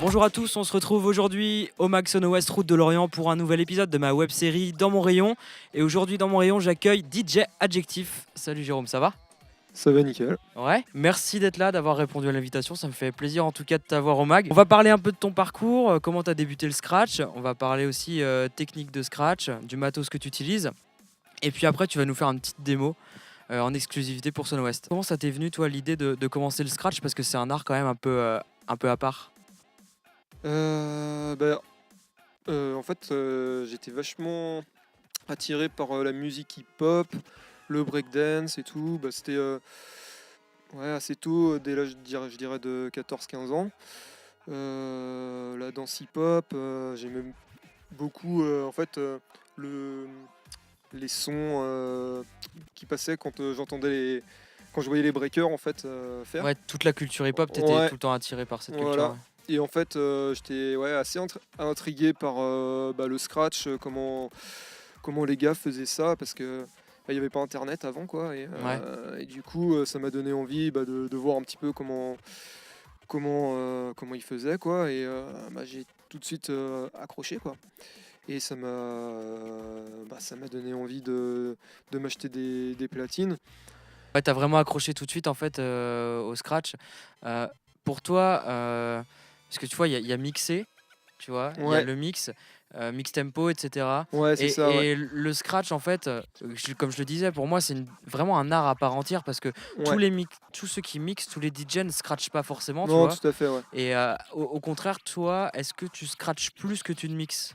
Bonjour à tous, on se retrouve aujourd'hui au Mag Sono West Route de Lorient pour un nouvel épisode de ma web série Dans mon rayon. Et aujourd'hui dans mon rayon, j'accueille DJ Adjectif. Salut Jérôme, ça va ? Ça va nickel. Ouais, merci d'être là, d'avoir répondu à l'invitation, ça me fait plaisir en tout cas de t'avoir au Mag. On va parler un peu de ton parcours, comment t'as débuté le scratch, on va parler aussi technique de scratch, du matos que tu utilises. Et puis après tu vas nous faire une petite démo en exclusivité pour Sono West. Comment ça t'est venu toi l'idée de commencer le scratch, parce que c'est un art quand même un peu à part. En fait, j'étais vachement attiré par la musique hip-hop, le breakdance et tout. C'était assez tôt, dès l'âge je dirais de 14-15 ans. La danse hip-hop, j'aimais beaucoup les sons qui passaient quand quand je voyais les breakers en fait faire. Ouais, toute la culture hip-hop, t'étais Ouais. tout le temps attiré par cette culture. Voilà. Ouais. Et en fait, j'étais assez intrigué par le scratch, comment les gars faisaient ça, parce que il n'y avait pas internet avant quoi, et du coup ça m'a donné envie de voir un petit peu comment ils faisaient quoi, et j'ai tout de suite accroché quoi, et ça m'a donné envie de m'acheter des platines. Ouais, t'as vraiment accroché tout de suite en fait au scratch. Pour toi, parce que tu vois, il y a mixé, tu vois, il y a Ouais. le mix, mix tempo, etc. Ouais, c'est ça, ouais. Et le scratch, en fait, comme je le disais, pour moi, c'est vraiment un art à part entière, parce que Ouais. tous ceux qui mixent, tous les DJ ne scratchent pas forcément, tu Non, vois. tout à fait, ouais. Et au contraire, toi, est-ce que tu scratches plus que tu ne mixes ?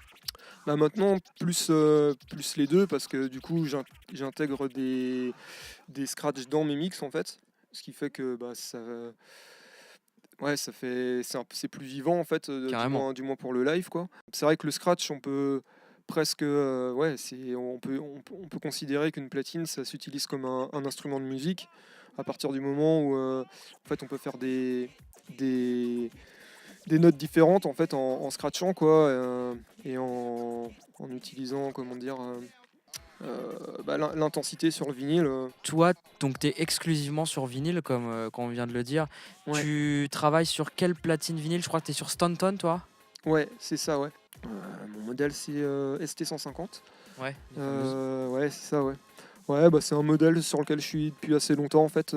Maintenant, plus les deux, parce que du coup, j'intègre des scratchs dans mes mix en fait, ce qui fait que c'est plus vivant en fait, Carrément. du moins pour le live quoi. C'est vrai que le scratch, on peut presque on peut considérer qu'une platine ça s'utilise comme un instrument de musique, à partir du moment où en fait on peut faire des notes différentes en fait en scratchant quoi, et en utilisant comment dire l'intensité sur le vinyle. Toi, donc tu es exclusivement sur vinyle, comme on vient de le dire. Ouais. Tu travailles sur quelle platine vinyle ? Je crois que tu es sur Stanton, toi ? Ouais, c'est ça, ouais. Mon modèle c'est ST150. Ouais. Ouais, c'est ça, ouais. Ouais, c'est un modèle sur lequel je suis depuis assez longtemps en fait.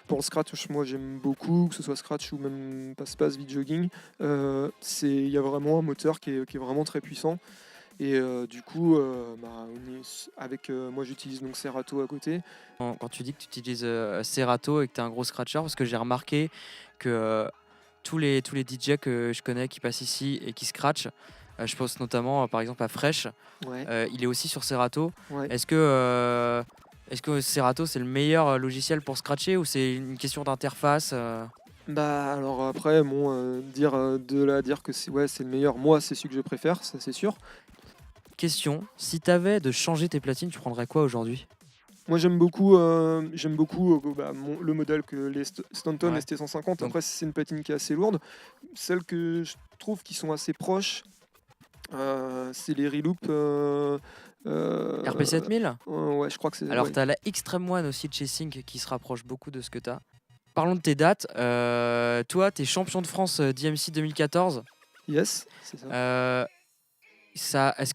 Pour le scratch, moi j'aime beaucoup, que ce soit scratch ou même passe-passe, beat jogging. Il y a vraiment un moteur qui est vraiment très puissant. Et du coup, moi j'utilise donc Serato à côté. Quand tu dis que tu utilises Serato et que tu es un gros scratcher, parce que j'ai remarqué que tous les DJ que je connais qui passent ici et qui scratchent, je pense notamment par exemple à Fresh, Ouais. il est aussi sur Serato. Ouais. Est-ce que Serato c'est le meilleur logiciel pour scratcher, ou c'est une question d'interface Alors après, bon, dire que c'est le meilleur, moi c'est celui que je préfère, ça c'est sûr. Question, si tu avais de changer tes platines, tu prendrais quoi aujourd'hui ? Moi j'aime beaucoup le modèle que les Stanton Ouais. ST150. Donc- Après c'est une platine qui est assez lourde. Celles que je trouve qui sont assez proches, c'est les Reloop. RP7000 ? Ouais, je crois que c'est. Alors Ouais. tu as la Extreme One aussi de chez Sync qui se rapproche beaucoup de ce que tu as. Parlons de tes dates. Toi, tu es champion de France d'IMC 2014. Yes, c'est ça. Qu'est-ce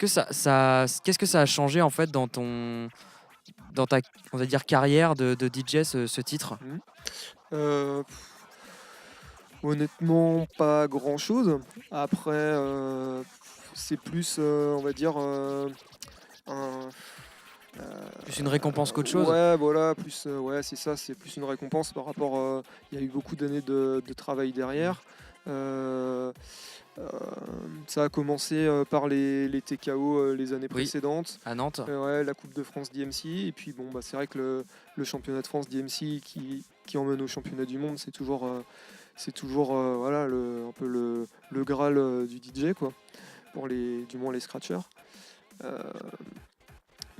que ça a changé en fait dans ta, on va dire, carrière de DJ, ce titre ? Euh, Honnêtement, pas grand chose. Après, c'est plus, on va dire, un. Plus une récompense qu'autre chose ? Ouais, voilà, plus, ouais, c'est ça, c'est plus une récompense par rapport. Il y a eu beaucoup d'années de travail derrière. Euh, Ça a commencé par les TKO les années précédentes. À Nantes. Ouais, la Coupe de France d'IMC. Et puis, bon, c'est vrai que le championnat de France d'IMC qui emmène au championnat du monde, c'est toujours. Voilà, un peu le Graal du DJ, quoi, pour du moins les scratchers.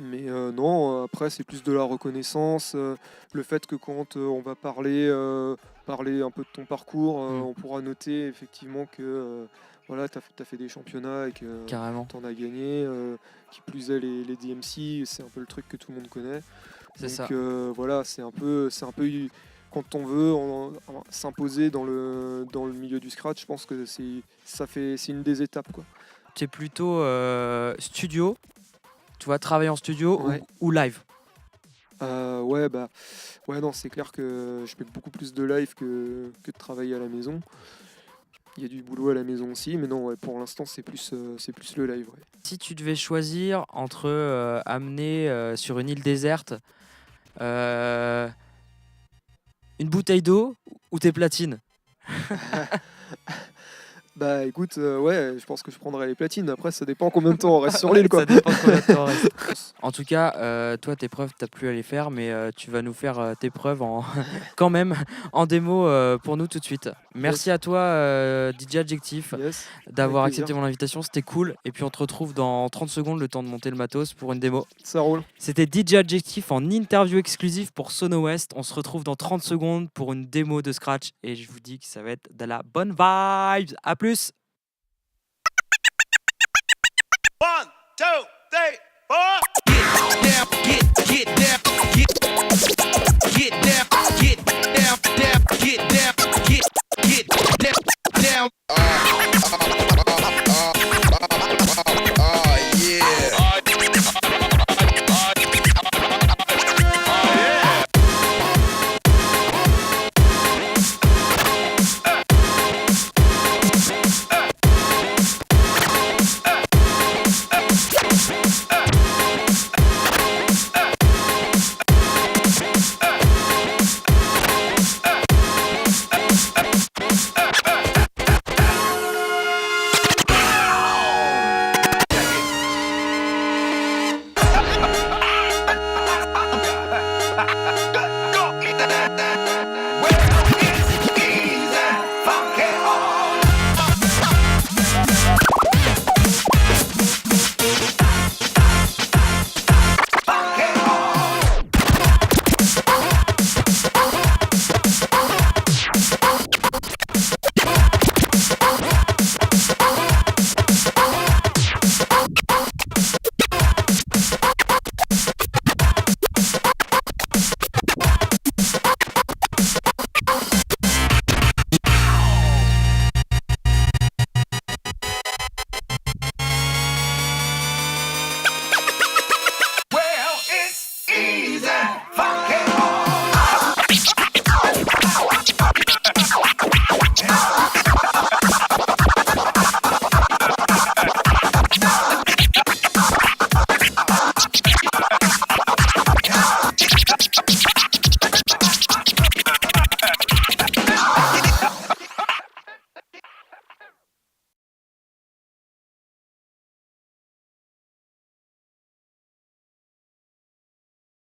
Mais non, après c'est plus de la reconnaissance, le fait que quand on va parler un peu de ton parcours, on pourra noter effectivement que voilà, tu as fait des championnats et que Carrément. tu en as gagné, qui plus est les DMC, c'est un peu le truc que tout le monde connaît. C'est ça. Donc voilà, c'est un peu quand on veut s'imposer dans le milieu du scratch, je pense que c'est une des étapes, quoi. Tu es plutôt studio, tu vas travailler en studio Ouais. ou live? Ouais, non, c'est clair que je fais beaucoup plus de live que de travailler à la maison. Il y a du boulot à la maison aussi, mais non, ouais, pour l'instant, c'est plus le live. Ouais. Si tu devais choisir entre amener sur une île déserte euh, une bouteille d'eau ou tes platines? Bah écoute, ouais, je pense que je prendrai les platines. Après, ça dépend combien de temps on reste sur l'île, quoi. Ça dépend de combien de temps on reste. En tout cas, toi, tes preuves, t'as plus à les faire, mais tu vas nous faire tes preuves quand même en démo pour nous tout de suite. Merci à toi, DJ Adjectif, Yes, d'avoir avec plaisir. accepté mon invitation. C'était cool. Et puis, on te retrouve dans 30 secondes, le temps de monter le matos pour une démo. Ça roule. C'était DJ Adjectif en interview exclusive pour Sono West. On se retrouve dans 30 secondes pour une démo de Scratch. Et je vous dis que ça va être de la bonne vibes. À plus! 1, 2, 3, 4. Get down, get down, get.